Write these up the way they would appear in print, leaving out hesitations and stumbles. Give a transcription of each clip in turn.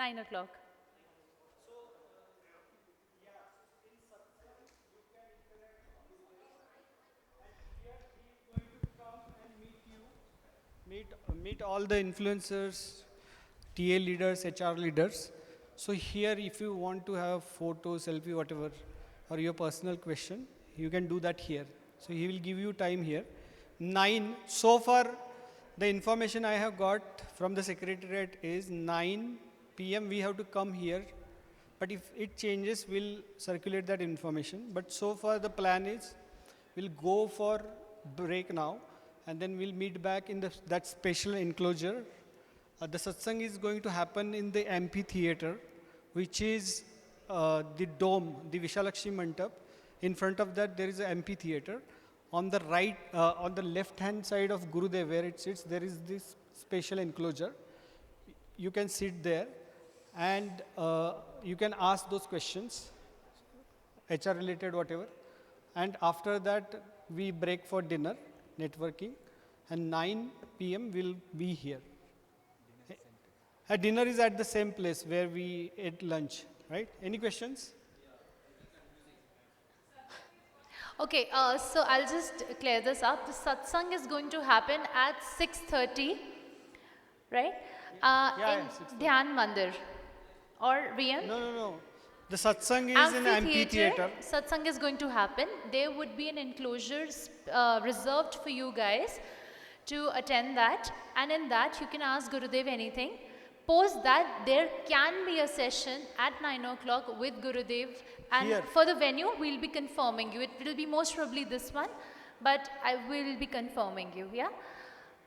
9 o'clock. Meet all the influencers, TA leaders, HR leaders. So here, if you want to have photo, selfie, whatever, or your personal question, you can do that here. So he will give you time here. 9, so far, the information I have got from the secretariat is 9 p.m. we have to come here. But if it changes, we'll circulate that information. But so far, the plan is we'll go for break now, and then we'll meet back in that special enclosure. The satsang is going to happen in the amphitheater, which is the dome, the Vishalakshmi Mandap. In front of that, there is an amphitheater. On the right, on the left-hand side of Gurudev, where it sits, there is this special enclosure. You can sit there, and you can ask those questions, HR related, whatever. And after that, we break for dinner, networking, and 9 p.m. we'll be here. Dinner is at the same place where we ate lunch, right? Any questions? Okay, so I'll just clear this up. The satsang is going to happen at 6:30, right? In 6:30. Dhyan Mandir or VM. No. The satsang is in amphitheater. Satsang is going to happen. There would be an enclosure reserved for you guys to attend that, and in that you can ask Gurudev anything. Post that, there can be a session at 9 o'clock with Gurudev, and Here. for the venue, we'll be confirming you. It will be most probably this one, but I will be confirming you, yeah?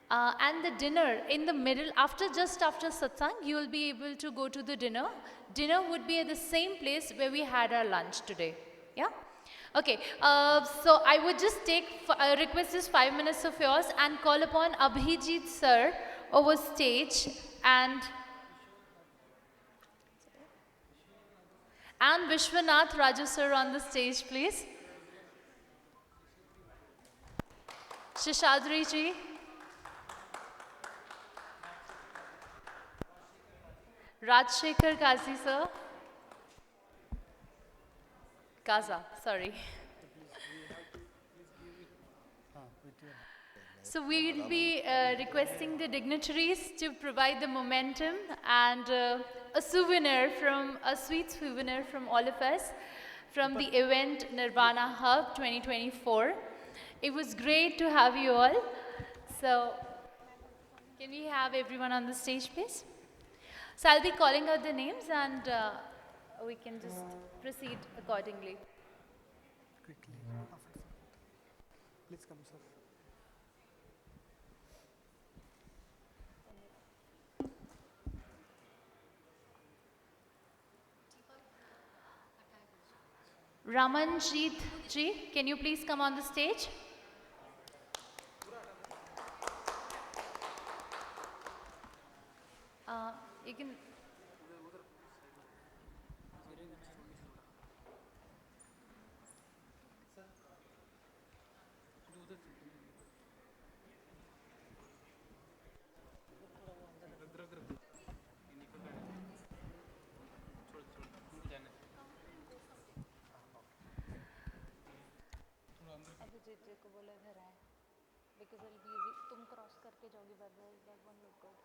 And the dinner in the middle, just after satsang, you will be able to go to the dinner. Dinner would be at the same place where we had our lunch today, yeah? Okay, so I would just request this 5 minutes of yours and call upon Abhijit sir over stage and Vishwanath Raju sir on the stage, please. Shishadri ji. Rajshekhar Kazi sir. Kaza, sorry. So we will be requesting the dignitaries to provide the momentum and a sweet souvenir from all of us from the event Nirvana Hub 2024. It was great to have you all. So can we have everyone on the stage, please? So I'll be calling out the names and we can just proceed accordingly. Quickly. Please come, sir. Ramanjit ji, can you please come on the stage? You can. Abhijit को बोला इधर आए because it'll be easy. तुम cross करके जाओगी but that won't look good.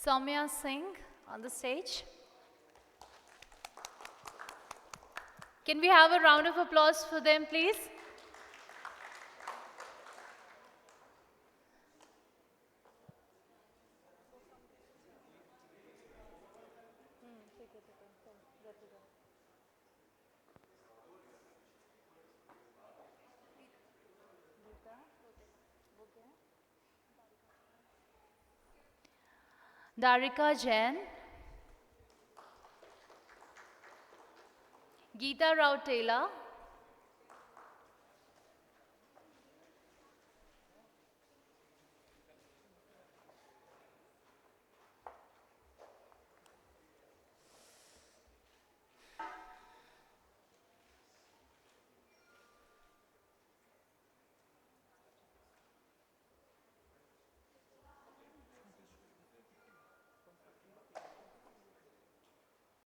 Soumya Singh on the stage. Can we have a round of applause for them, please? Darika Jain, Geeta Rao Taylor,